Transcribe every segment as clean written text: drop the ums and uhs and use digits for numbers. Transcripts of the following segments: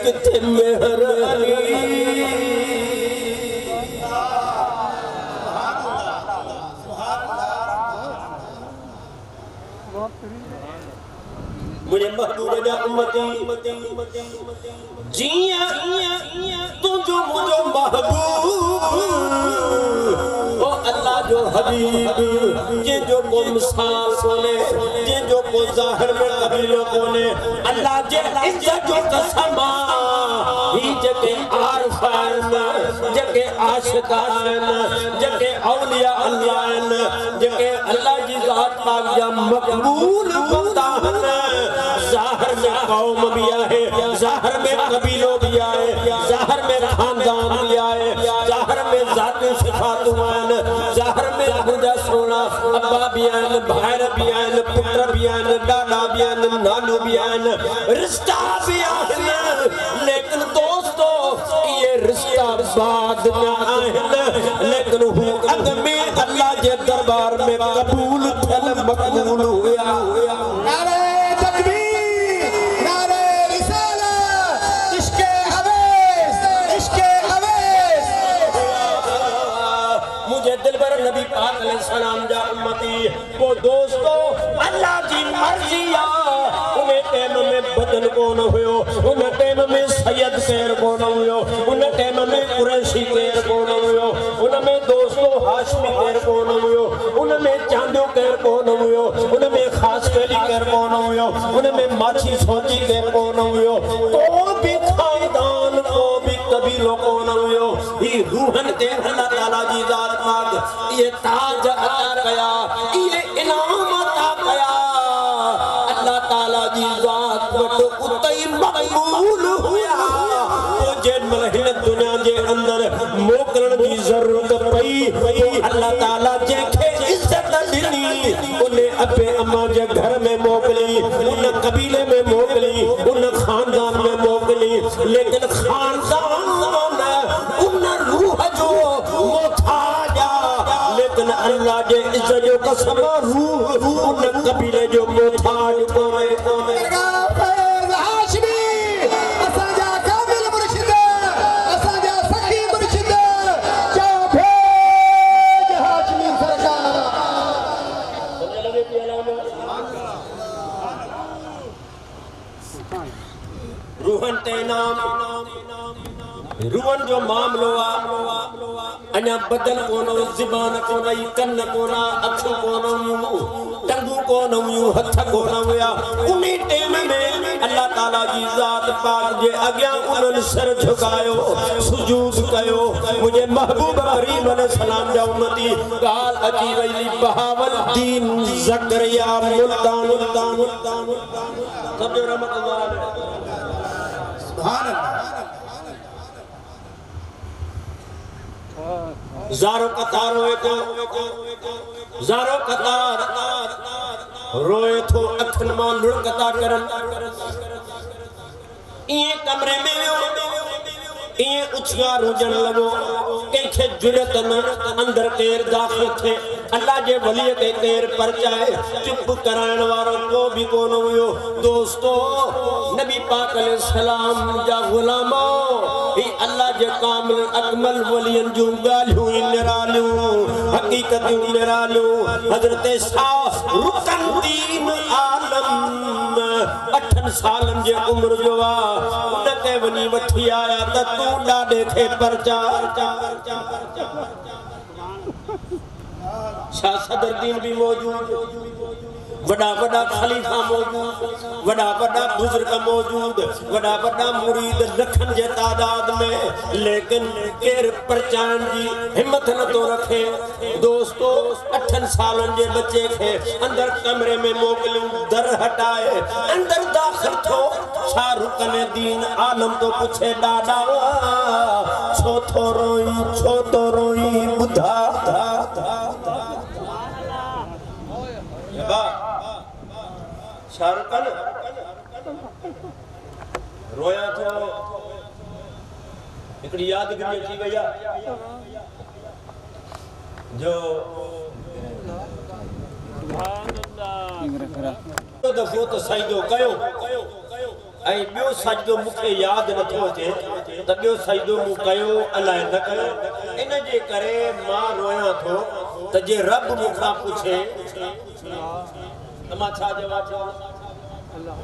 किथे मेहरानी मुझे महबूब जा उम्मती जिया तुझो मुझो महबूब ओ अल्लाह जो हबीब जे जो को मिसाल कोने जे जो को ज़ाहिर में कबीलों कोने अल्लाह जे इज्जत जो कसम ही जके आरफान जके आशिकान जके औलिया अल्लाह जके अल्लाह जी ज़ात पाक जा मकबूल बंदा ज़ाहिर में कौम भी आए ज़ाहिर में कबीलों भी आए ज़ाहिर में खानदान भी आए ज़ाहिर में ज़ाती सिफात आए ज़ाहिर में खुदा सोना अब्बा भी आए भाई भी आए पुत्र भी आए दादा भी आए नानू भी आए रिश्ता भी आए लेकिन दोस्तों ये रिश्ता बाद में आए लेकिन हूँ अग में अल्लाह के दरबार में कबूल थल मकबूल हुआ सलाम जा उम्मती वो दोस्तों अल्लाह की मर्जी आ उन्हें टाइम में बदन को न हुयो उन्हें टाइम में सैयद शेर को न हुयो उन्हें टाइम में कुरैशी केर को न हुयो उनमें दोस्तों हाशमी केर को न हुयो उनमें चांदो केर को न हुयो उनमें खास केली केर को न हुयो उनमें माछी सोची केर को न हुयो तो भी खानदान को भी कबीलों को न हुयो ये रूहन के अल्लाह ताला जी जात पाक ये ताज अता कया ये इनाम अता कया अल्लाह ताला जी जात वट उतई मकबूल हुआ तो जे मलहिन दुनिया के अंदर मोकरण की जरूरत पई तो अल्लाह ताला जेके इज्जत दिनी उन्हें अबे अम्मा जे घर में मोकली उन कबीले में मोकली उन खानदान में मोकली लेकिन खानदान उन रूह जो मोथाजा लेकिन अल्लाह जे इज्जत जो कसम रूह उन कबीले जो मोथाज कोए हाशमी असाजा काबिल मुर्शिद असाजा सखी मुर्शिद क्या भेज हाशमी सरकार समझ लगे पियाला रूहन ते नाम रूहन जो मामलो आ अन्या बदन कोन ज़बान कोन कन कोन अखि कोन टंगू कोन हथ कोन हुआ उन्हीं टाइम में अल्लाह ताला जी जात पाक जे अग्या उन्हनि सर झुकायो सुजूद कयो मुझे महबूब करीम अलैहि सलाम जा उम्मती गाल अची वई बहावुद्दीन ज़करिया मुल्तान सब रहमत अल्लाह सुभान अल्लाह ज़ारो कतार रोए थो अखन मां लुड़कता करन ये कमरे में ये उछगार हुजन लगो कंखे जुरत न अंदर केर दाखिल थे अल्लाह जे वली के केर परचाए चुप करायण वारो को भी कोन हुयो दोस्तों नबी पाक अलैहि सलाम जा गुलामो ही अल्लाह जे कामिल अकमल वलियन जो गालियों निरालियों हकीकतों निरालियों हजरत शाह रुकन दीन आलम 8 सालन जे उम्र जो आ उनके वनी वठी आया त तू डाडे खे परचा शाह सदरुद्दीन भी मौजूद वड़ा वड़ा खलीफा मौजूद वड़ा वड़ा बुजुर्ग मौजूद वड़ा वड़ा मुरीद रखन जे तादाद में लेकिन केर परचान जी हिम्मत न तो रखे दोस्तों 8 सालन जे बच्चे खे अंदर कमरे में मोकलूं दर हटाए अंदर दाखिल थो शाहरुख ने दीन आलम तो पूछे डाडा छो तो रोई बुधा शाहरुख खान रोया तो एक यादगिरी अची वई जो दफ़ो तो सजदो कयो ऐं ॿियो सजदो मूंखे यादि नथो अचे त ॿियो सजदो मूं कयो अलाए न कयो इन जे करे मां रोयां थो त जे रब मूंखां पुछे त मां छा जवाब ॾियां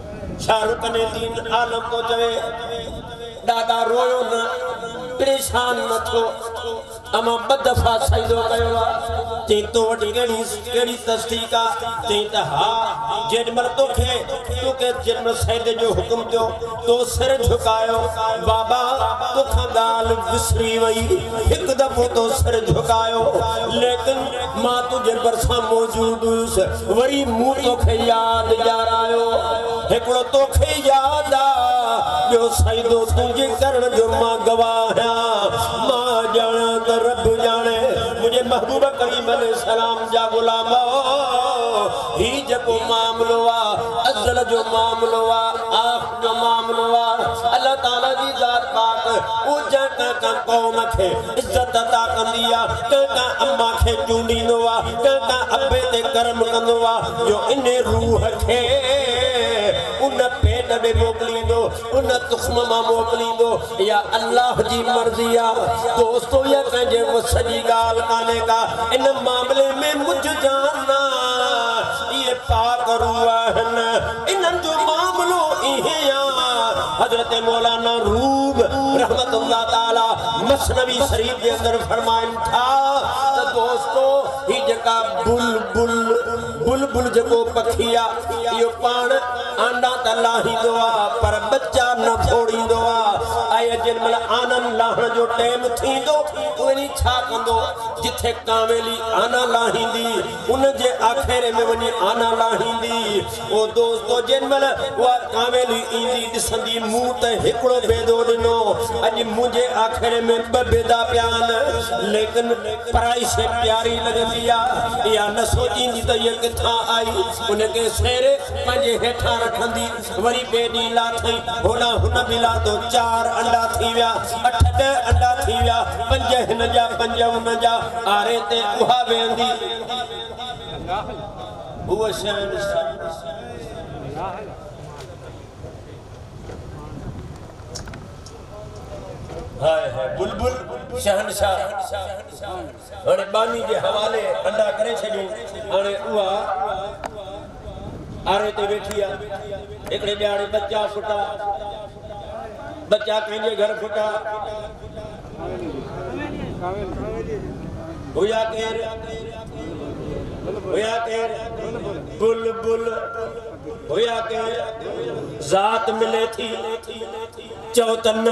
छा रुकने दीन आलम तो चवे ॾाढा रोयो न परेशान न थियो अमा ॿ दफ़ा सजदो कयो आहे चई तो वटि कहिड़ी तस्दीक आहे चई त हा जेॾीमहिल तोखे जेॾीमहिल सजदे जो हुकुम थियो तो सिर झुकायो बाबा तोखां ॻाल्हि विसरी वई हिकु दफ़ो तो सिर झुकायो लेकिन मां तुंहिंजे भरिसां मौजूद हुयुसि वरी मूं तोखे यादि ॾियारायो हिकिड़ो तोखे यादि आहे ॿियो सजदो तुंहिंजे करण जो मां गवाह आहियां मां ॼाणां त रब ॼाणे मुंहिंजे महबूब करीम अलैहिस्सलाम जा ग़ुलाम ही जेको मामलो आहे अज़ल जो मामलो आहे आख़िर जो मामलो आहे अल्लाह ताला जी ज़ात पाक उहो कंहिं क़ौम खे इज़त अता कंदी आहे कंहिं अम्मा खे चूंडींदो आहे कंहिं अबे ते करम कंदो आहे जो इन रूह खे उन पेट में मोकिलींदो उन तुख़्म मां मोकिलींदो या अल्लाह जी मर्ज़ी आहे दोस्तो या कंहिंजे वस जी ॻाल्हि कान्हे का इन मामले में मुझ जाना ये पाक रूह आहिनि इन्हनि जो मामलो इहे आहे हज़रत मौलाना रूब रहमतुल्लाह ताला मसनवी शरीफ के अंदर फरमाइन था त दोस्तो ही जेका बुलबुल जेको पखी आहे इहो पाण आंडा त लाहींदो आहे पर बच्चा न फोड़ींदो आहे ऐं जेॾीमहिल आननि लाहण जो टाइम थींदो वरी छा कंदो जिथे कावेली आना लाहींदी उन जे आखेरे में वञी आना लाहींदी ओ दोस्तो जेॾीमहिल उहा कावेली ईंदी ॾिसंदी मूं त हिकिड़ो बेदो ॾिनो अॼु मुंहिंजे आखेरे में ॿ बेदा पिया आहिनि लेकिन पराई शइ प्यारी लॻंदी आहे इहा न सोचींदी त इहा किथां आई उनखे सेरे पंहिंजे हेठां रखंदी वरी ॿिए ॾींहुं लाथई होॾां हुन बि लाथो 4 अंडा थी विया 8-10 अंडा थी विया 5 हिन जा 5 हुन जा आरे ते उहा वेहंदी उहा शइ हाय हाय बुलबुल शहनशाह हाणे बानी जे हवाले अंडा करे छॾियूं हाणे उहा आरे ते वेठी आहे हिकिड़े ॼाणे बच्चा फुटा बच्चा कंहिंजे घर फुटा हुया केर बुलबुल हुया केर ज़ात मिले थी चौतन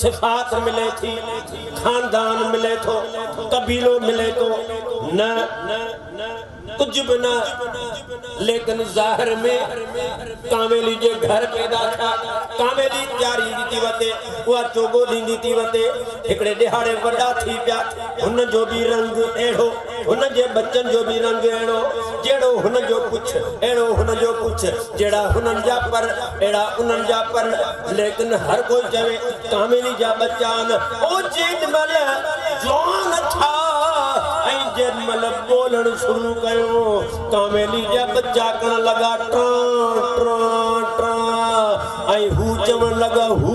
सिफात मिले थी खानदान मिले थो कबीलो मिले थो न कुछ भी न लेकिन ज़ाहिर में कामेली जे घर पैदा था कामेली प्यारी थी वते उहा चोगो ॾींदी थी वते हिकिड़े ॾिहाड़े वॾा थी पिया हुन जो बि रंग अहिड़ो हुन जे बच्चन जो भी रंग अहिड़ो जहिड़ो हुन जो कुछ अहिड़ो हुन जो कुछ जहिड़ा हुननि जा पर अहिड़ा उन्हनि जा पर लेकिन हर कोई चवे कामेली जा बच्चा आहिनि ओ जेॾीमहिल जवान था ऐं जेॾीमहिल ॿोलण शुरू कयो कामेली जा बच्चा करण लॻा ट्रां ट्रां ट्रां ऐं हू चवण लॻा हू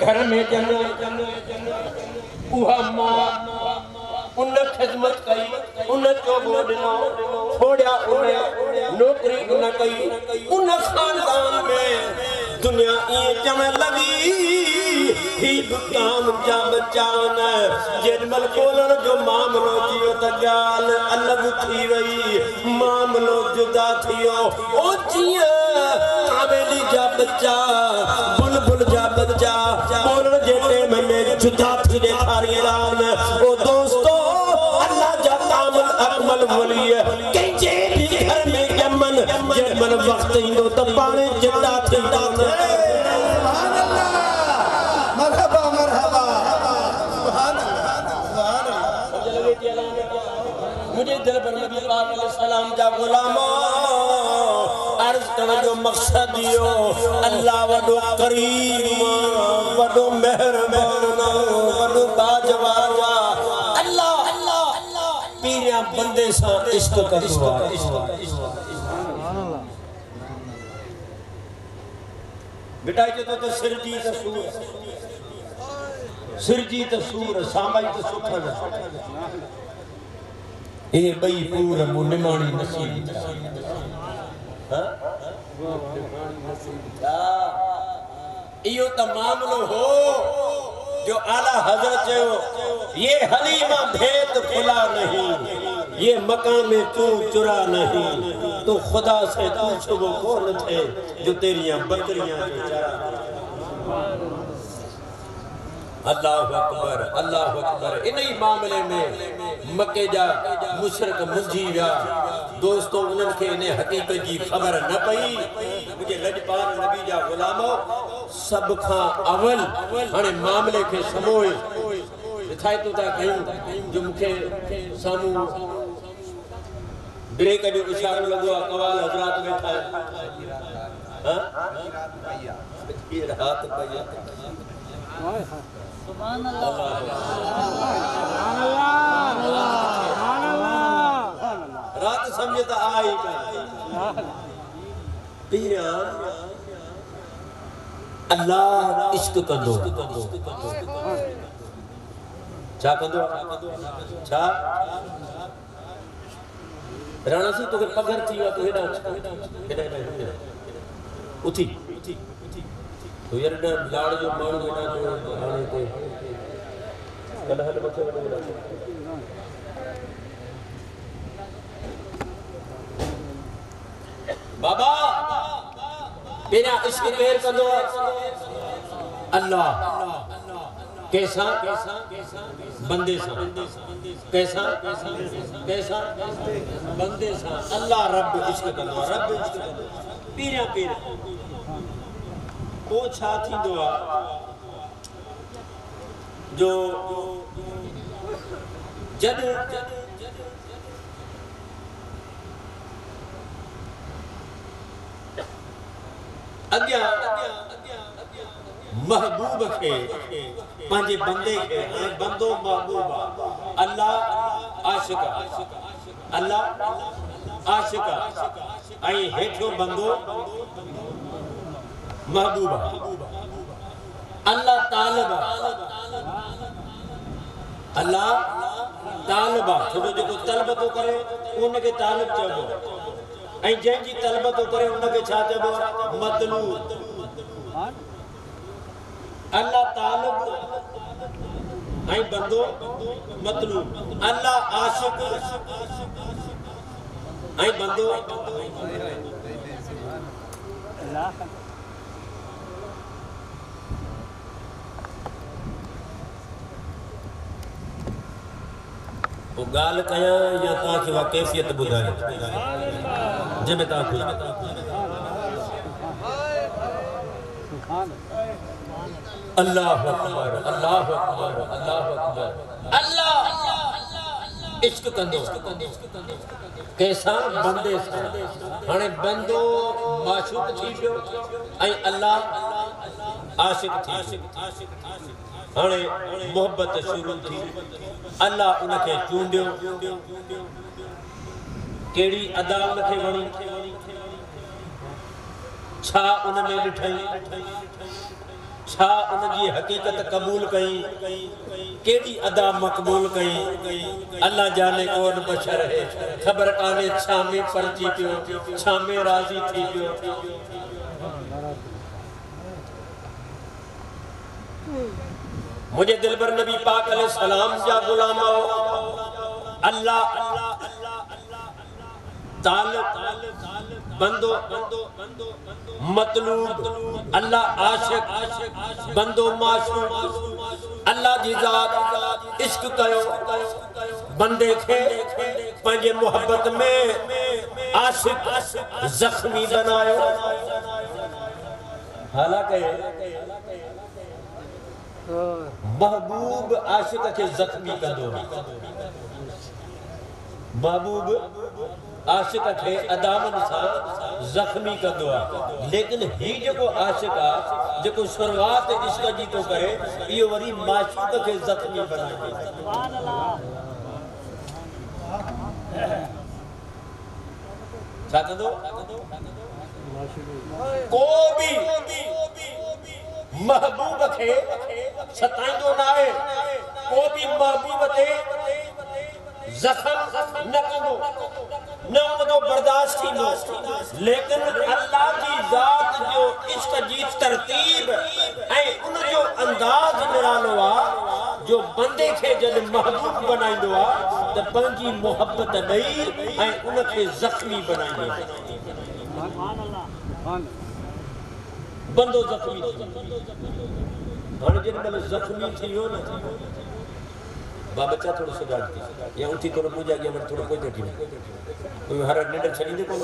घर में जनो उहा मां उन खिदमत कई उन चोगो ॾिनो छोड़िया उन नौकरी उन कई उन खानदान में दुनिया ईअं चवण लॻी ही बि काम जा बच्चा न जेॾीमहिल ॿोलण जो मामलो थियो त ॻाल्हि अलॻि थी वई मामलो जुदा थियो ओ जीअं कावेली जा बच्चा बुलबुल जा बच्चा ॿोलण जे टाइम में जुदा थी ॾेखारींदा आहिनि ओ दोस्तो अल्लाह जा कामिल अकमल वली कंहिंजे बि घर में ॼमन जेॾीमहिल वक़्तु ईंदो त पाण जुदा थींदा मुझे दिल पर नबी पाक अलैहि सलाम जा गुलामा अर्ज करने जो मकसद दियो अल्लाह वडो करीम वडो मेहरबान वडो बाजवार अल्लाह पीरिया बंदे सा इश्क करदो बेटा जो तो सिरजी तसूर सामाई तो सुखन ए बई पूरा मुनिमानी नसीब हां इयो तो मामलो हो जो आला हजरत ये हलीमा भेद खुला नहीं ये मकाम तू चुरा नहीं तो खुदा से पूछ वो कौन थे जो तेरियां बकरियां के चरा अल्लाह अकबर इन्हीं मामले में मक्के जा मुशरिक मुंझी विया दोस्तों उन्हनि खे इन हकीकत जी खबर न पई मुझे लजपाल नबी जा गुलामो सब खां अवल हाणे मामले खे समोए दिखायतो था कयूं जो मुखे सामू ब्रेक जो इशारो लगो कवाल हजरात बैठा है हां ये रात पई सुभान अल्लाह रात समझे तो आई पीरा अल्लाह इश्क कंदो छा कंदो छा राणा सी तो पगर थी तो हेडा उठी तो यार ना लाड़ जो माण्हू हेडा तो हाणे ते कल हल मथे वडो बाबा तेरा इश्क केर कंदो अल्लाह कैसा बंदे सा कैसा बंदे सा अल्लाह रब इश्क कंदो रब इश्क कंदो पीरा वो छा थींदो आ जो जद अग्या महबूब के पंजे बंदे के बंदो महबूबा अल्लाह आशिका आई हेठो बंदो महबूबा अल्लाह तालिबा छोड़ो जो तलब तो करे उनके तालिब चबो ऐ जंजी तलब तो करे उनके छा चबो मतलूब अल्लाह तालिब ऐ बंदो मतलूब अल्लाह आशिक ऐ बंदो अल्लाह वो गाल कया या ताके वा कैफियत बुधाए जे में ताके अल्लाह अकबर अल्लाह इश्क कंदो कैसा बंदे सा हाने बंदो माशूक थी पियो ऐ अल्लाह आशिक थी हाने मोहब्बत शुरू थी अल्लाह उनके चूंडियो केड़ी अदा उनके वणी छा उन में लिठई छा उन जी हकीकत कबूल कई केड़ी अदा मकबूल कई अल्लाह जाने कौन बशर है खबर काने छा में परची पियो छा में राजी थी पियो मुझे दिल पर नबी पाक अलैहि सलाम जा गुलामा अल्लाह तालिब बंदो मतलूब अल्लाह आशिक बंदो माशूक अल्लाह जी जात इश्क कयो बंदे खे पंजे मोहब्बत में आशिक जख्मी बनायो हालांकि महबूब आशिक के जख्मी कंदो महबूब आशिक खे अदामन सां जख्मी कंदो आहे, लेकिन ही जेको आशिक आहे जेको शुरुआत इश्क जी थो करे इहो वरी माशूक खे जख्मी बनाए। छा कंदो? को भी महबूब खे सताईंदो न आहे, को भी महबूब ते जख्म न कंदो, न उनजो बर्दाश्त थींदो, लेकिन अल्लाह जी ज़ात जो इश्क जी तरतीब ऐं उनजो अंदाज़ निरालो आहे जो बंदे खे जॾहिं महबूब बनाईंदो आहे त पंहिंजी मोहब्बत ॾेई ऐं उनखे ज़ख्मी बनाईंदो आहे। बंदो ज़ख्मी हाणे जेॾीमहिल ज़ख्मी थी वियो न बच्चा थोड़ो सुधार या उठी थोड़ो पूजा गया थोड़ो कोई तो ठीक कोई हर निंड छड़ी दे कोन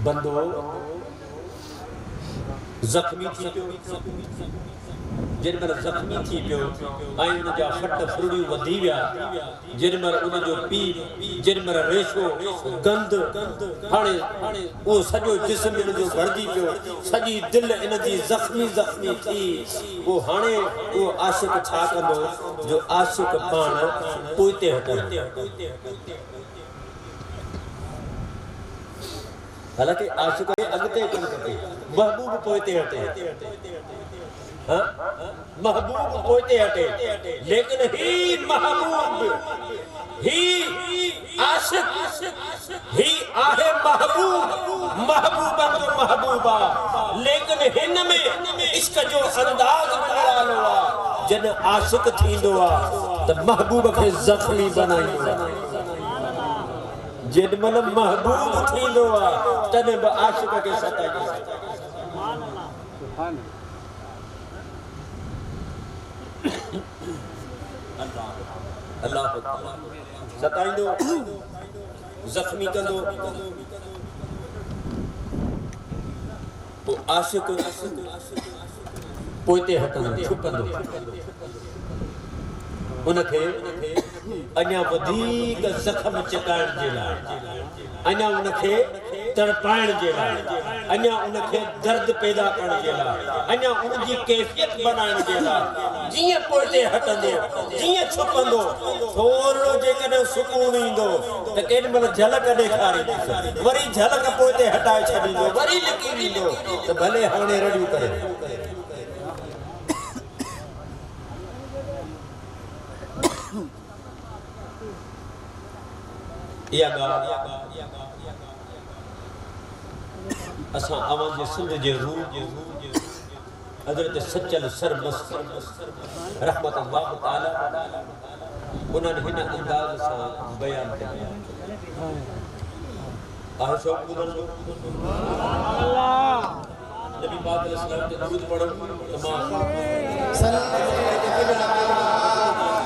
बंदो जख्मी थी पियो, जेॾीमहिल ज़ख्मी थी पियो ऐं उनजा फट फुरड़ियूं वधी विया, जेॾीमहिल उनजो पीउ, जेॾीमहिल रेशो गंद, हाणे उहो सॼो जिस्म इनजो भरिजी पियो, सॼी दिलि इनजी ज़ख्मी ज़ख्मी थी, उहो हाणे उहो आशिक़ छा कंदो जो आशिक़ पाण पोइते हटंदो। हालांकि आशिक़ खे अॻिते कमु खपे, महबूब पोइते हटे, महबूब पोइते हटे, लेकिन ही महबूब, ही आशिक़, ही आहे महबूब, महबूबा तो महबूबा, लेकिन हिन में इश्क जो अंदाज़ निरालो आहे। जॾहिं आशिक़ थींदो आहे त महबूब खे ज़ख्मी बनाईंदो आहे, जेॾीमहिल महबूब थींदो आहे तॾहिं बि आशिक़ खे सताईंदो आहे। अल्लाह सताईंदो, ज़ख्मी कंदो, पोइ आशिक़ पोइते हटंदो, छुपंदो, उनखे अञा वधीक ज़ख्म चिकाइण जे लाइ, अञा उनखे तड़पाइण जे लाइ, अञा उनखे दर्द पैदा करण जे लाइ, अञा उनजी कैफ़ियत बनाइण जे लाइ, जीअं पोइते हटंदो, जीअं छुपंदो, थोरो जेकॾहिं सुकून ईंदो त केॾीमहिल झलक ॾेखारींदो, वरी झलक पोइते हटाए छॾींदो, वरी लिकी ॾींदो त भले हाणे रड़ियूं करे। इहा ॻाल्हि असां अवां जे सिंध जे रूह हज़रत सचल सरमस्त रहमतुल्लाह ताला उन्हनि हिन अंदाज़ सां बयान कयो आहे। शौक़ ॿुधणु नबी पाक अलैहिस्सलाम ते दुरूद पढ़ो तमाम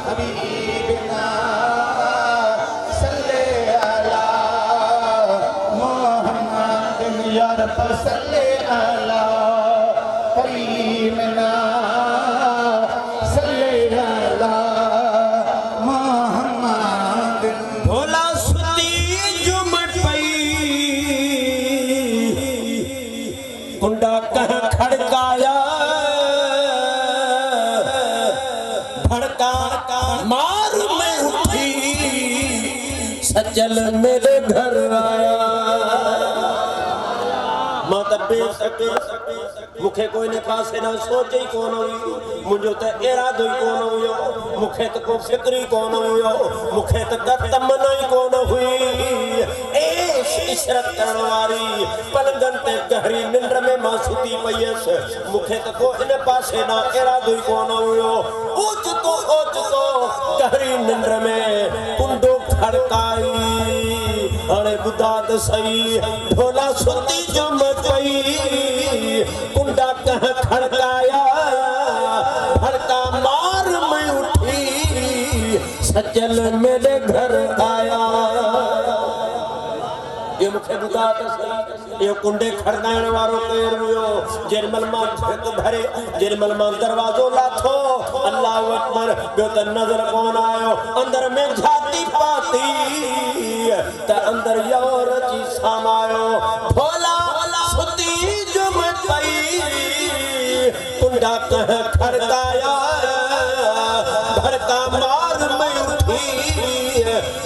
हबीबना सल्ले अला करीमना सल्ले अला मोहम्मद। भोला सुती जुमट पई कुंडा कह खड़काया भड़का मार में उठी सचल मेरे घर आया। मुखे कोई ने पासे ना सोचे ही कोन हुई, मुझो त इरादो ही कोन हुयो, मुखे त को फिक्र ही कोन हुयो, मुखे त तमन्ना ही कोन हुई। ऐश इशरत करण वारी पलंगन ते गहरी निंड में मां सुती पईस, मुखे त को इन पासे ना इरादो ही कोन हुयो। ओचतो गहरी निंड में कुंडो खड़काई, हाणे ॿुधा त सही भोला सुती जो मचई कुंडा कह खड़काया भड़का मार में उठी सचल मेरे घर आया। ये मुखे ॿुधा त सही ये कुंडे खड़काइण वारो केर हुयो जेमल मां भिक भरे जेमल मां दरवाजो लाथो अल्लाह अकबर ॿियो त नज़र कोन आयो अंदर में झाती पाती त अंदर यार जी सामायो भोला सुती जुम पई कुंडा कह खड़काया भड़का मार में उठी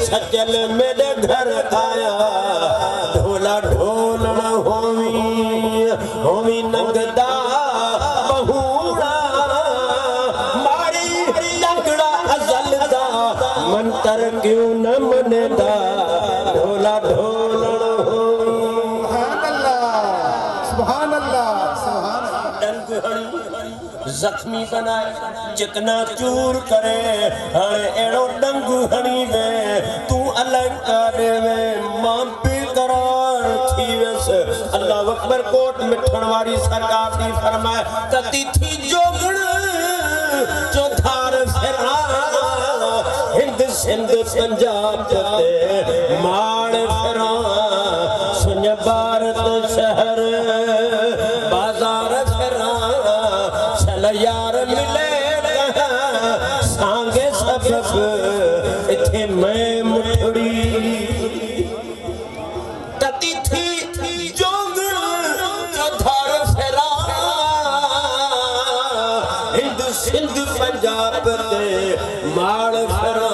सजल मेरे घर आया ढोला ढोलण होमी नंगदा बहुड़ा मारी लंगड़ा अजलदा मंतर क्यों न मनेदा ढोला ढोलण सुभान अल्लाह सुभान अल्लाह डंग हणी जख्मी बनाए चिकना चूर करे हणे एड़ो डंग हणी में तू अलंकार में मां बेकरार थी वस अल्लाह अकबर कोट मिठण वारी सरकार दी फरमाए तती थी जोगण जो धार फिरा हिंद सिंध पंजाब ते माण फिरा सुन भारत शहर बाजार फिरा चल यार मिले सांगे सबक इथे मैं मुठड़ी तती थी जोगण जो धार फिरा हिंद सिंध पंजाब ते माड़ फिरा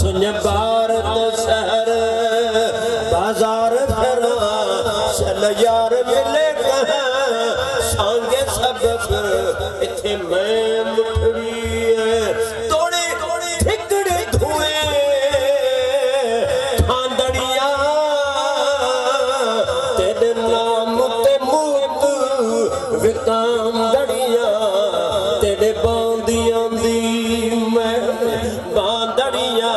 सुन भारत शहर बाजार फिरा चल यार मिले सांगे सबक इथे मैं मुठड़ी तोड़े ठिकड़े धुए खांदड़िया तेरे नाम ते मूत विकाम दड़िया तेरे बांदियां दी मैं बांदड़िया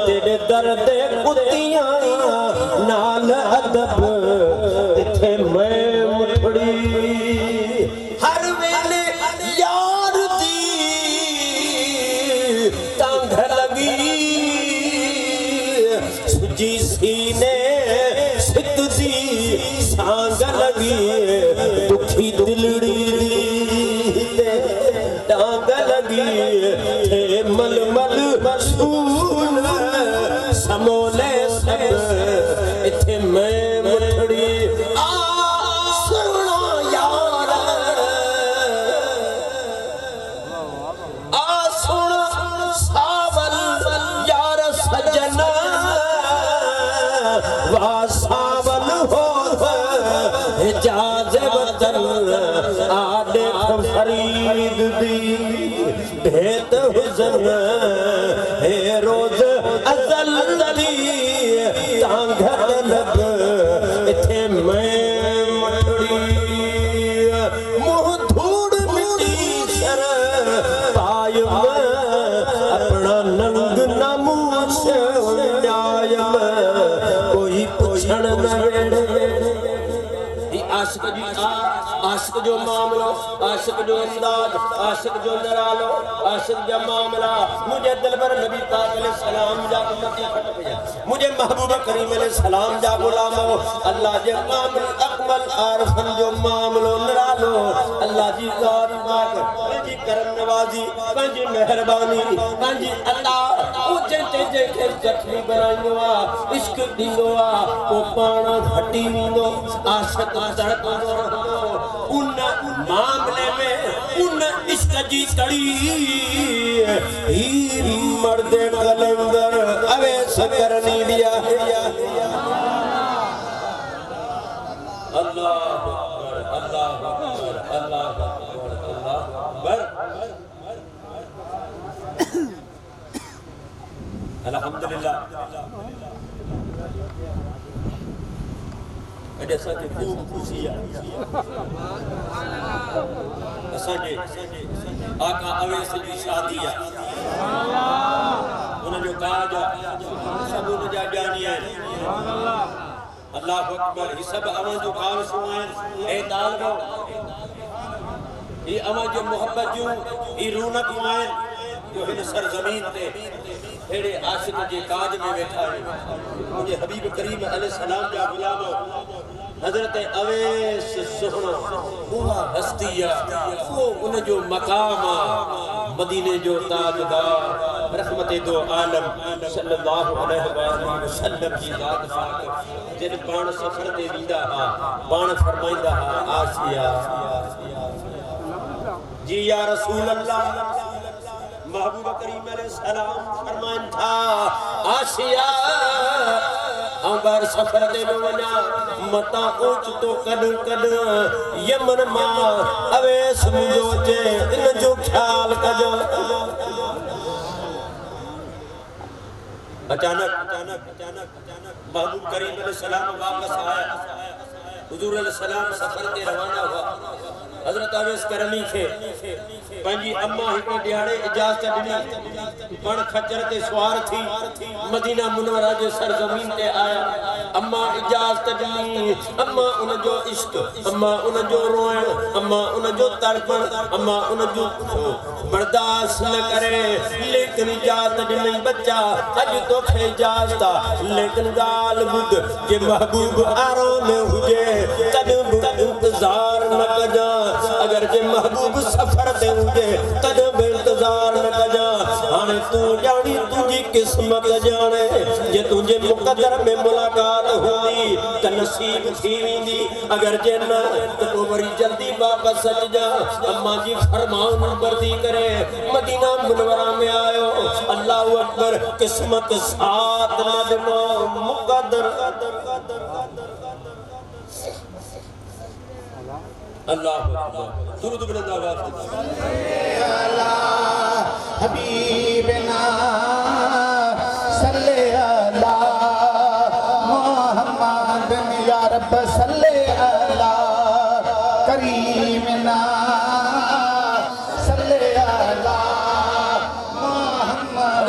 तेरे दर्द कुत्तियां नाल अदब इथे मैं मुठड़ी हर वेले यार दी तंग लगी सुजी सीने सित दी सांग लगी दुखी दिलड़ी टांग लगी थे मलमल मसूल समोले सब इथे मैं मुठड़ी सावल हो जाज वतन आडे फरीद दी भेत हुजन हे रोज अजल दी तांग लब इथे मैं मुठड़ी मुंह धूड़ मिट्टी सर पाय अपना नंग नमूस न्याय कोई पुछण न आशिक जी आशिक जो मामलो आशिक जो अंदाज आशिक जो नरालो आशिक जो मामला मुझे दिलबर नबी पाक अलैहि सलाम जा उम्मती फट गया मुझे महबूब करीम अलैहि सलाम जा गुलामो अल्लाह जे कामिल अकमल आरफन जो मामलो नरालो अल्लाह जी ज़ात पाक जी करम नवाजी पंजी मेहरबानी पंजी अल्लाह ओ जे के जख्मी बनाइयो आ इश्क दींदो आ ओ पाण घटी वींदो आशिक उन मामले में उन इश्क जी तड़ी ही मर्द कलंदर अवैस करनी दिया अल्लाह अकबर अल्लाह अकबर अल्लाह अकबर अल्लाह अकबर अल्हम्दुलिल्लाह अॼु असांखे ख़ूब ख़ुशी आहे असांजे आका अवैस जी शादी आहे उनजो काज आहे सभु उनजा ॼाणी आहिनि अल्लाह अकबर ही सभु अवैस जो ख़ालसूं आहिनि हे तालिबो ही अवैस जो मोहब्बत जूं ही रौनकूं आहिनि जो हिन सरज़मीन ते अहिड़े आशिक़ जे काज में वेठा आहिनि मुंहिंजे हबीब करीम अलैहि सलाम जा गुलाम हजरत अवैस सुहना उहा हस्तिया वो उन जो मकाम मदीने जो ताजदार रहमत दो आलम सल्लल्लाहु अलैहि वसल्लम जी ज़ात पाक जिन पाण सफर ते वींदा हा पाण फरमाइंदा हा आसिया जी या रसूल अल्लाह महबूब करीम अलैहिस्सलाम फरमान था आसिया अंबर सफर दे वना मता ओच तो कद कद यमन मा अवेस मुजो जे इन जो ख्याल कजो अचानक महबूब करीम अलैहिस्सलाम वापस आया हुजूर अलैहिस्सलाम सफर ते रवाना हुआ हजरत अवेस करनी खे पंजी अम्मा हिक दिहाड़े इजाजत दिनी पण खच्चर ते सवार थी मदीना मुनव्वरा जे सरजमीन ते आया अम्मा इजाजत दिनी अम्मा उन जो इश्क अम्मा उन जो रोयण अम्मा उन जो तड़पण अम्मा उन जो बर्दाश्त न करे लेकिन इजाजत दिनी बच्चा अज तो खे इजाजत लेकिन गाल बुध जे महबूब आरो में हुजे तद इंतजार न कजा अगर जे महबूब सफर दे हुजे तद इंतजार न कजा हाने तू जानी तुझी किस्मत जाने जे तुझे मुकद्दर में मुलाकात हुई त नसीब थी विंदी अगर जे न तो वरी जल्दी वापस अच जा अम्मा जी फरमान बर्दी करे मदीना मुनव्वरा में आयो अल्लाह अकबर किस्मत साथ न दिनो मुकद्दर अल्लाह दुरूद बुलंद आवाज अल्लाह हबीबना सल्ले अला मुहम्मद या रब सल्ले अला करीमना सल्ले अला मुहम्मद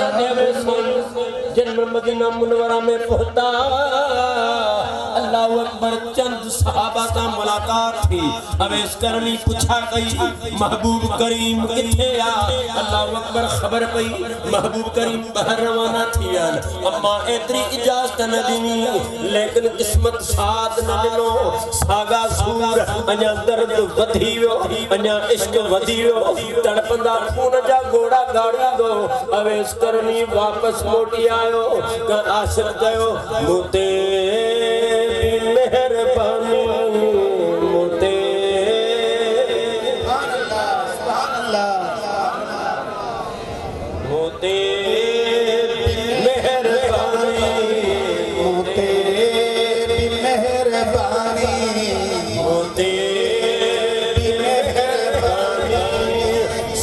जन्म मदीना मुनव्वरा में पहुंचा अल्लाह अकबर चंद सहाबा का मुलाकात थी अवेस करनी पूछा कई महबूब करीम किथे आ अल्लाह अकबर खबर पई महबूब करीम बाहर रवाना थियन अम्मा एतरी इजाजत न दिनी लेकिन किस्मत साथ न दिनो सागा सूर अञा दर्द वधी वियो अञा इश्क वधी वियो तड़पंदा खून जा घोड़ा गाड़ी दो अवेस करनी वापस मोटी आयो त आशिक कयो मुते मेहरबानी मोते मोते मेहरबानी मोते मेहरबानी मोते मेहरबानी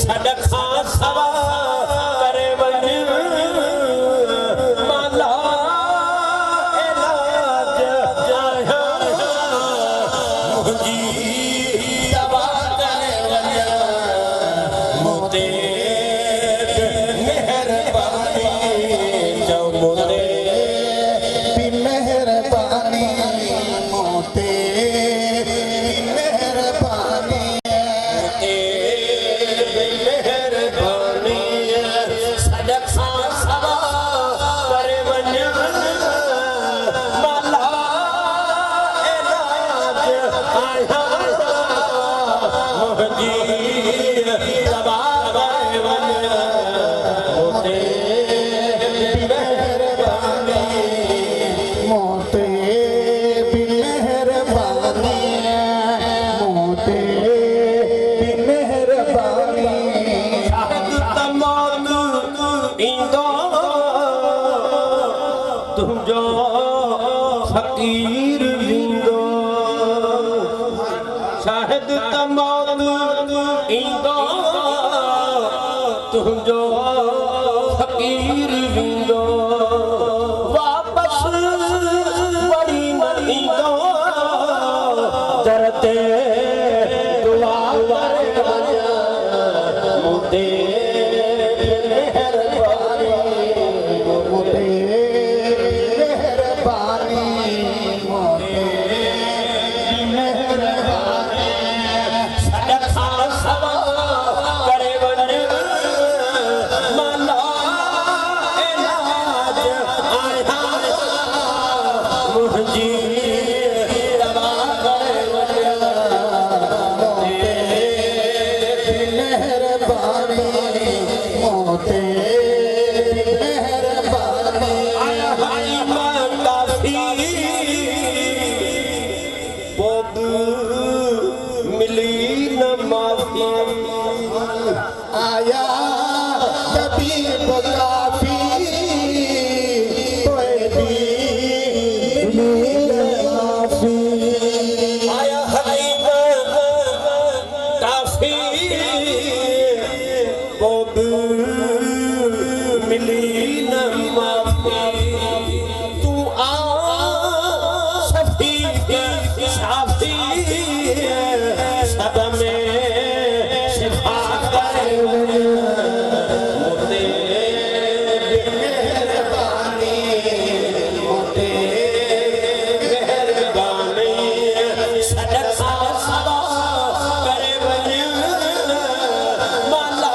सदका सवा करे वञ माला इलाज जाया मुंहिंजी दवा करे वञ मोते मेहरबानी चओ मोते मेहरबानी मोते मेहरबानी मेहरबानी सदका सवा करे वञ माला इलाज आया मुंहिंजी दवा करे वञ मोते मेहरबानी मोते मेहरबानी मोते मेहरबानी तमाम इंदो तुझो फकीर विंदो शाहिद तमाम इंदो तुझो फकीर विंदो वापस वरी इंदो दरते दुआ करे वञ मोते मोते मेहरबानी मोते मेहरबानी सदका सवा करे वञ माला इलाज आया मुंहिंजी दवा पोद मिली न माफी आया तबीब काफी कोई भी माफी आया हकीम काफी पोद मिली न माफी तू आ शफी शाफी सब में शिफा करे मोते मेहरबानी मोते मेहरबानी सदका सदा करे वञ माला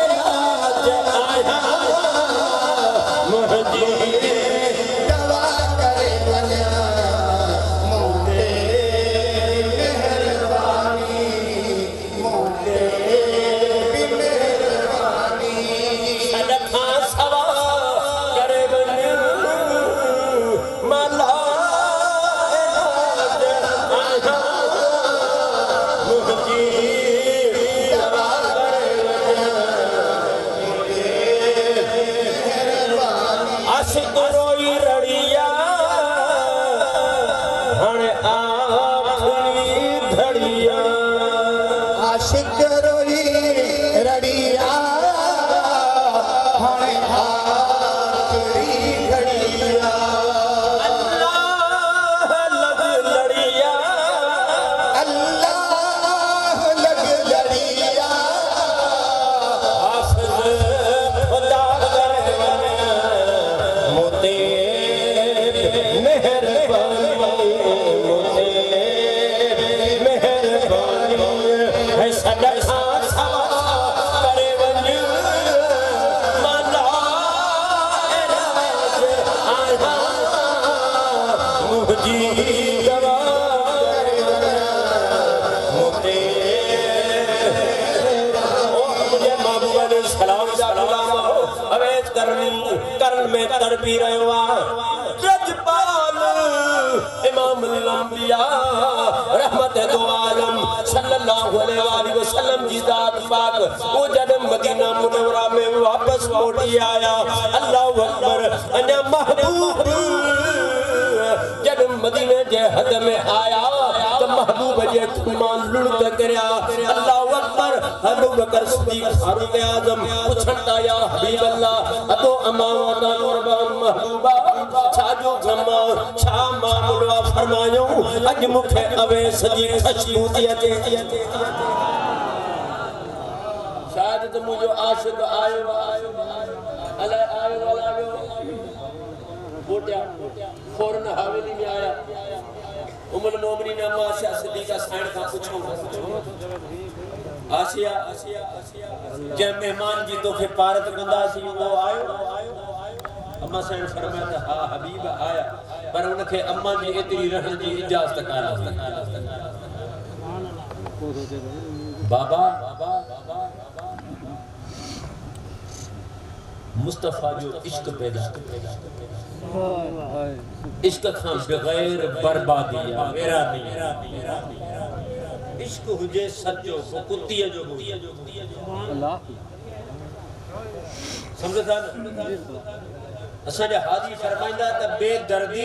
इलाज आया मुंहिंजी दवा करे वञा मोते मेहरबानी मोते मेहरबानी सदका सदा करे वञ माला इलाज आया मुंहिंजी दवा आशिक रोई रड़िया हण आखरी धड़िया आशिक रोई रड़िया हणे आखरी घड़िया अल्लाह लग लड़िया अल्लाह लग लड़िया हाफिज खुदा करे वञ मोते मेहरबानी मोते मेहरबानी है सदका सवा करे वञ माला इलाज आया मुंहिंजी दवा मोते मुझे महबूब ने सलाम जा गुलाम हो अवैध करन में तड़पी रहो रजपाल इमाम अल-अंबिया रहमत दो आलम सल्लल्लाहु अलैहि वसल्लम जी जात पाक वो जब मदीना मुनव्वरा में वापस लौटी आया अल्लाहु अकबर अना महबूब जब मदीने जे हद में आया तो महबूब जे खुमान लुढ़क करया अल्लाहु अकबर अबू बकर सिद्दीक फारूक आजम पुछंदा या हबीब अल्लाह अदो अमावत कुर्बान महबूबा छाजो गमा छा मामला फरमायो अज मुखे अवैस जी खुशबू थी अचे शायद तो मुझो आशिक आयो अला आयो वाला बोटिया फौरन हवेली में आया उम्मुल मोमिनीन अम्मा आसिया सिद्दीका साइड का पूछो आसिया जे मेहमान जी तो के पारत कंदा सी वो आयो अम्मा साइड फरमाया हां हबीब आया पर उनके अम्मा जी एतरी रहन जी इजाजत काला बाबा मुस्तफा जो इश्क पैदा इश्क खां बगैर बर्बादी मेरा नहीं इश्क हुजे सच्चो को कुत्ती जो अल्लाह समझदा असा हाजी फरमाइंदा त बेदर्दी